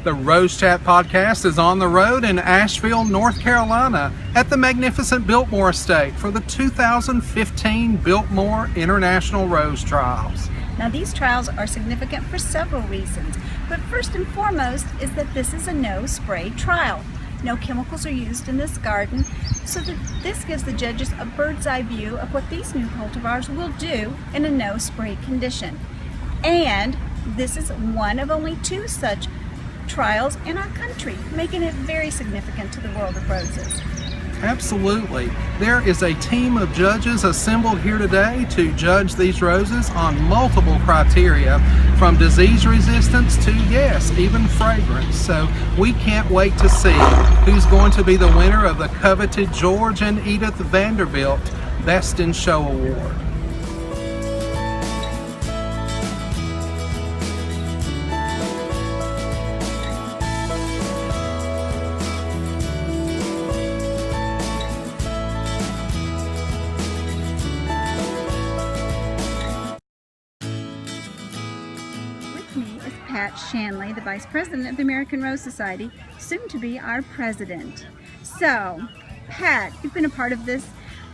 The Rose Chat podcast is on the road in Asheville, North Carolina at the magnificent Biltmore Estate for the 2015 Biltmore International Rose Trials. Now these trials are significant for several reasons, but first and foremost is that this is a no-spray trial. No chemicals are used in this garden, so that this gives the judges a bird's eye view of what these new cultivars will do in a no-spray condition. And this is one of only 2 such trials in our country, making it very significant to the world of roses. Absolutely. There is a team of judges assembled here today to judge these roses on multiple criteria, from disease resistance to, yes, even fragrance. So we can't wait to see who's going to be the winner of the coveted George and Edith Vanderbilt Best in Show Award. Pat Shanley, the Vice President of the American Rose Society, soon to be our President. So, Pat, you've been a part of this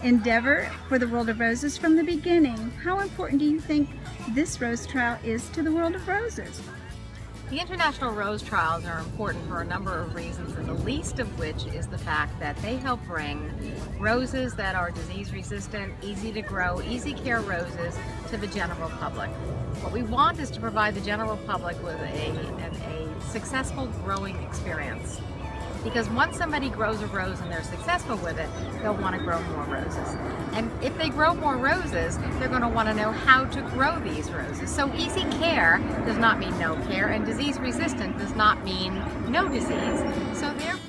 endeavor for the world of roses from the beginning. How important do you think this rose trial is to the world of roses? The International Rose Trials are important for a number of reasons, and the least of which is the fact that they help bring roses that are disease resistant, easy to grow, easy care roses to the general public. What we want is to provide the general public with a successful growing experience. Because once somebody grows a rose and they're successful with it, they'll want to grow more roses. And if they grow more roses, they're going to want to know how to grow these roses. So easy care does not mean no care, and disease resistant does not mean no disease. So therefore,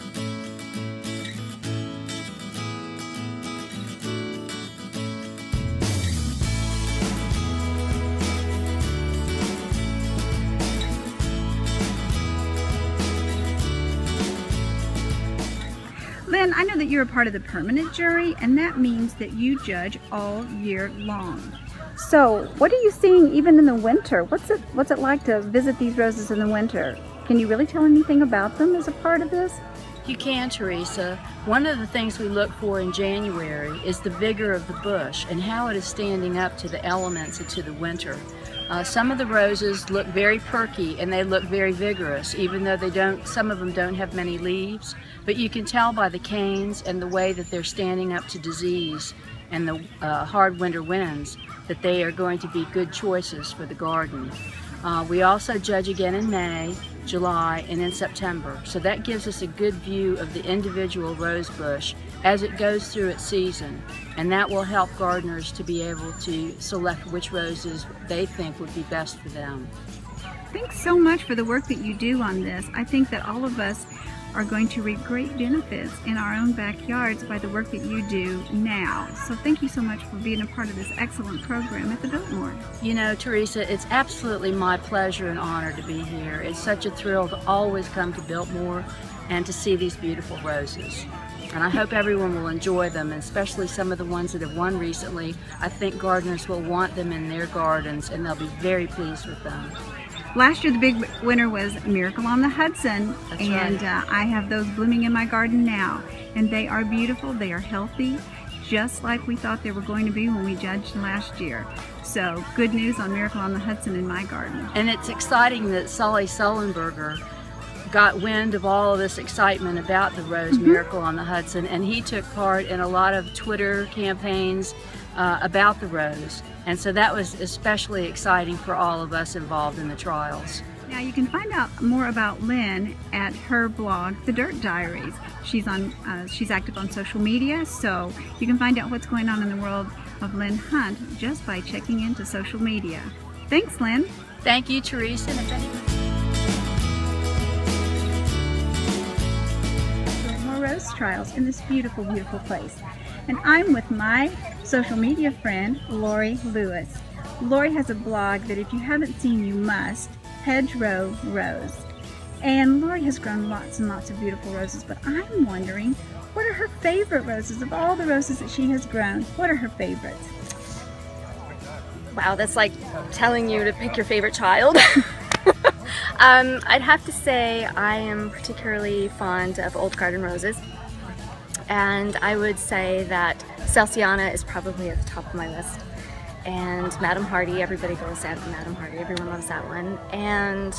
Lynn, I know that you're a part of the permanent jury, and that means that you judge all year long. So, what are you seeing even in the winter? What's it like to visit these roses in the winter? Can you really tell anything about them as a part of this? You can, Teresa. One of the things we look for in January is the vigor of the bush and how it is standing up to the elements and to the winter. Some of the roses look very perky and they look very vigorous, even though some of them don't have many leaves. But you can tell by the canes and the way that they're standing up to disease and the hard winter winds that they are going to be good choices for the garden. We also judge again in May, July, and in September. So that gives us a good view of the individual rose bush as it goes through its season. And that will help gardeners to be able to select which roses they think would be best for them. Thanks so much for the work that you do on this. I think that all of us are going to reap great benefits in our own backyards by the work that you do now. So thank you so much for being a part of this excellent program at the Biltmore. You know, Teresa, it's absolutely my pleasure and honor to be here. It's such a thrill to always come to Biltmore and to see these beautiful roses. And I hope everyone will enjoy them, and especially some of the ones that have won recently. I think gardeners will want them in their gardens and they'll be very pleased with them. Last year the big winner was Miracle on the Hudson. That's and right. I have those blooming in my garden now, and they are beautiful, they are healthy, just like we thought they were going to be when we judged last year. So good news on Miracle on the Hudson in my garden. And it's exciting that Sully Sullenberger got wind of all of this excitement about the Rose Miracle on the Hudson, and he took part in a lot of Twitter campaigns about the rose. And so that was especially exciting for all of us involved in the trials. Now you can find out more about Lynn at her blog, The Dirt Diaries. She's active on social media, so you can find out what's going on in the world of Lynn Hunt just by checking into social media. Thanks, Lynn. Thank you, Teresa. Biltmore Rose Trials in this beautiful, beautiful place. And I'm with my social media friend, Lori Lewis. Lori has a blog that if you haven't seen, you must, Hedgerow Rose. And Lori has grown lots and lots of beautiful roses, but I'm wondering, what are her favorite roses? Of all the roses that she has grown, what are her favorites? Wow, that's like telling you to pick your favorite child. I'd have to say I am particularly fond of old garden roses, and I would say that Celsiana is probably at the top of my list, and Madame Hardy, everybody goes at Madame Hardy, everyone loves that one, and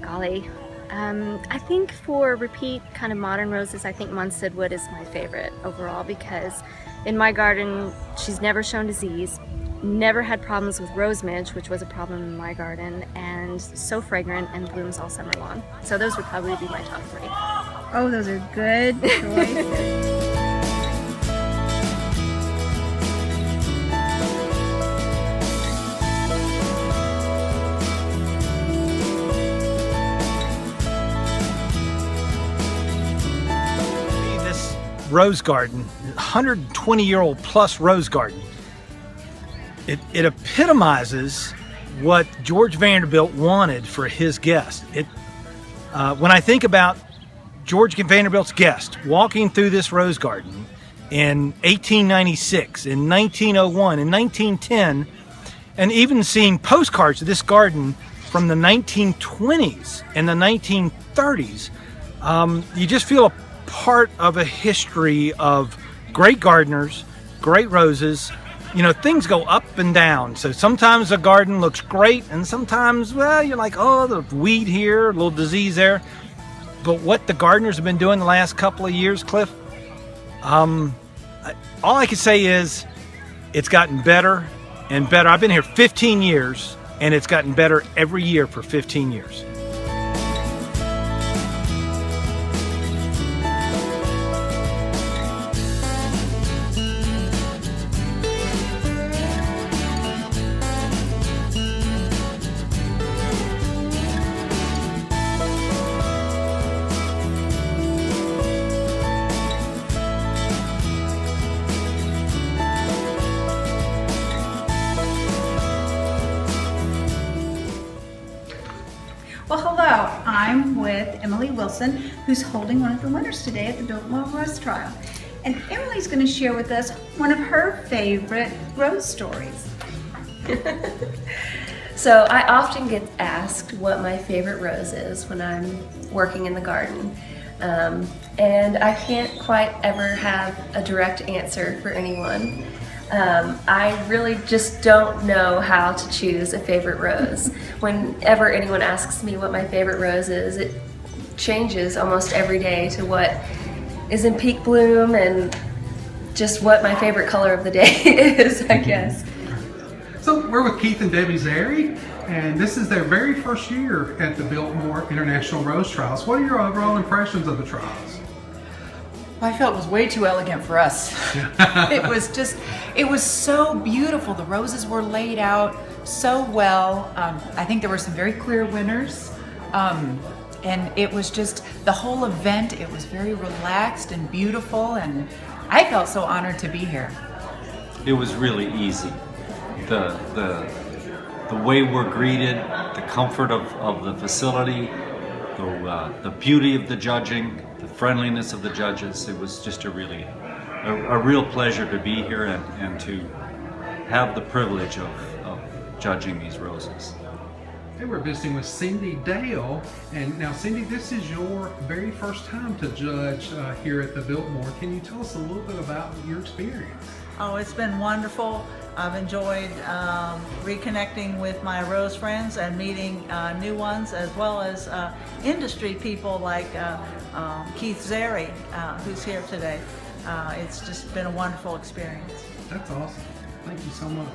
golly, I think for repeat kind of modern roses, I think Munstead Wood is my favorite overall, because in my garden she's never shown disease, never had problems with rose midge, which was a problem in my garden, and so fragrant and blooms all summer long. So those would probably be my top 3. Oh, those are good choices. This rose garden, 120-year-old plus rose garden, it epitomizes what George Vanderbilt wanted for his guest. When I think about George Vanderbilt's guest walking through this rose garden in 1896, in 1901, in 1910, and even seeing postcards of this garden from the 1920s and the 1930s, you just feel a part of a history of great gardeners, great roses. You know, things go up and down. So sometimes a garden looks great, and sometimes, well, you're like, oh, the weed here, a little disease there. But what the gardeners have been doing the last couple of years, Cliff, all I can say is it's gotten better and better. I've been here 15 years, and it's gotten better every year for 15 years. Well, hello, I'm with Emily Wilson, who's holding one of the winners today at the Biltmore Rose Trial. And Emily's going to share with us one of her favorite rose stories. So I often get asked what my favorite rose is when I'm working in the garden. And I can't quite ever have a direct answer for anyone. I really just don't know how to choose a favorite rose. Whenever anyone asks me what my favorite rose is, it changes almost every day to what is in peak bloom and just what my favorite color of the day is, I guess. So we're with Keith and Debbie Zary, and this is their very first year at the Biltmore International Rose Trials. What are your overall impressions of the trials? I felt it was way too elegant for us. It was so beautiful. The roses were laid out so well. I think there were some very clear winners. And it was just, the whole event, it was very relaxed and beautiful, and I felt so honored to be here. It was really easy. The way we're greeted, the comfort of the facility, the beauty of the judging, the friendliness of the judges. It was just a real pleasure to be here and to have the privilege of judging these roses. Hey, we're visiting with Cindy Dale, and now Cindy, this is your very first time to judge here at the Biltmore. Can you tell us a little bit about your experience? Oh, it's been wonderful. I've enjoyed reconnecting with my rose friends and meeting new ones, as well as industry people like Keith Zary, who's here today. It's just been a wonderful experience. That's awesome. Thank you so much.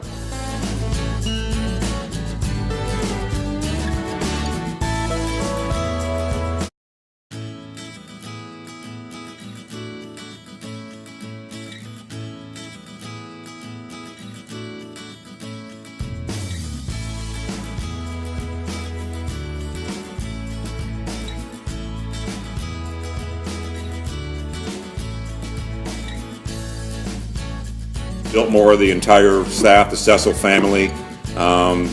Biltmore, the entire staff, the Cecil family.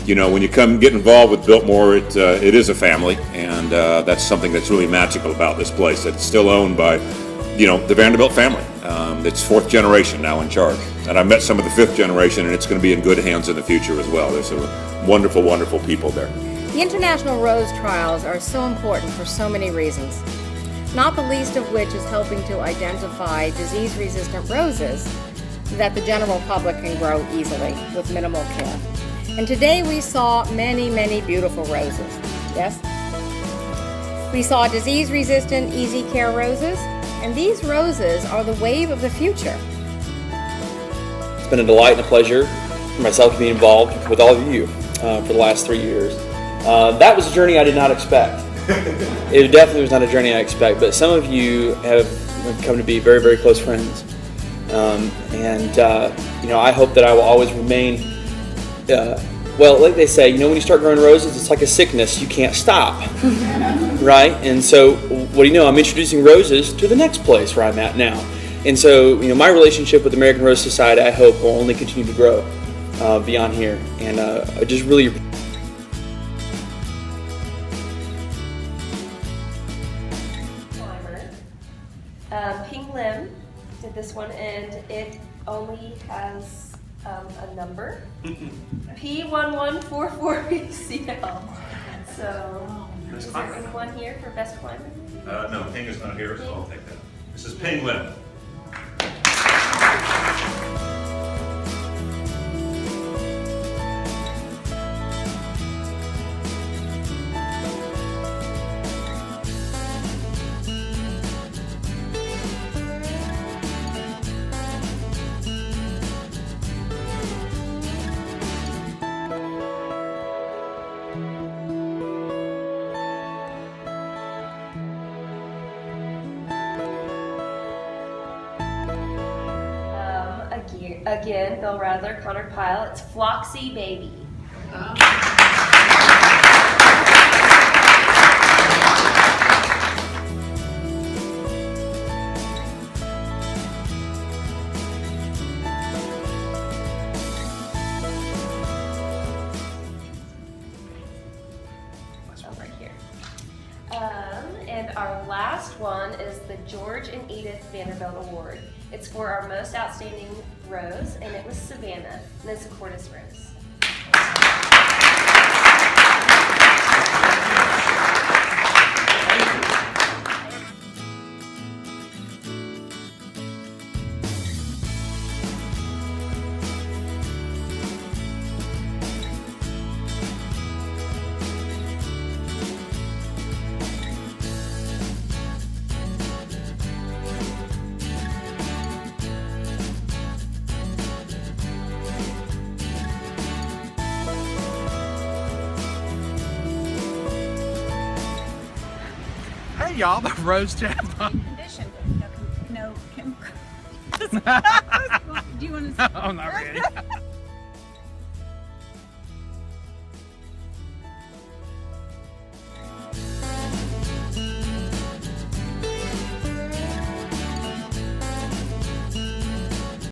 You know, when you get involved with Biltmore, it is a family, and that's something that's really magical about this place. It's still owned by, the Vanderbilt family. It's fourth generation now in charge, and I met some of the fifth generation, and it's going to be in good hands in the future as well. There's some wonderful, wonderful people there. The International Rose Trials are so important for so many reasons, not the least of which is helping to identify disease-resistant roses that the general public can grow easily with minimal care. And today we saw many, many beautiful roses. Yes? We saw disease-resistant, easy care roses, and these roses are the wave of the future. It's been a delight and a pleasure for myself to be involved with all of you for the last 3 years. That was a journey I did not expect. It definitely was not a journey I expect, but some of you have come to be very, very close friends. You know, I hope that I will always remain, well, like they say, you know, when you start growing roses, it's like a sickness, you can't stop, right? And so, what do you know, I'm introducing roses to the next place where I'm at now. And so, you know, my relationship with the American Rose Society, I hope, will only continue to grow beyond here. And I just really Pink Lim did this one, and it only has a number, P1144BCL. So, is there anyone here for best climber? No, Ping is not here, so I'll take that. This is Ping Lim. Again, Bill Radler, Connor Pyle. It's Floxy Baby. Right here. And our last one is the George and Edith Vanderbilt Award. It's for our most outstanding rose, and it was Savannah, and it's a Cortis rose. Hey y'all, the Rose Jam. Condition. No. Do you want to? I'm not ready.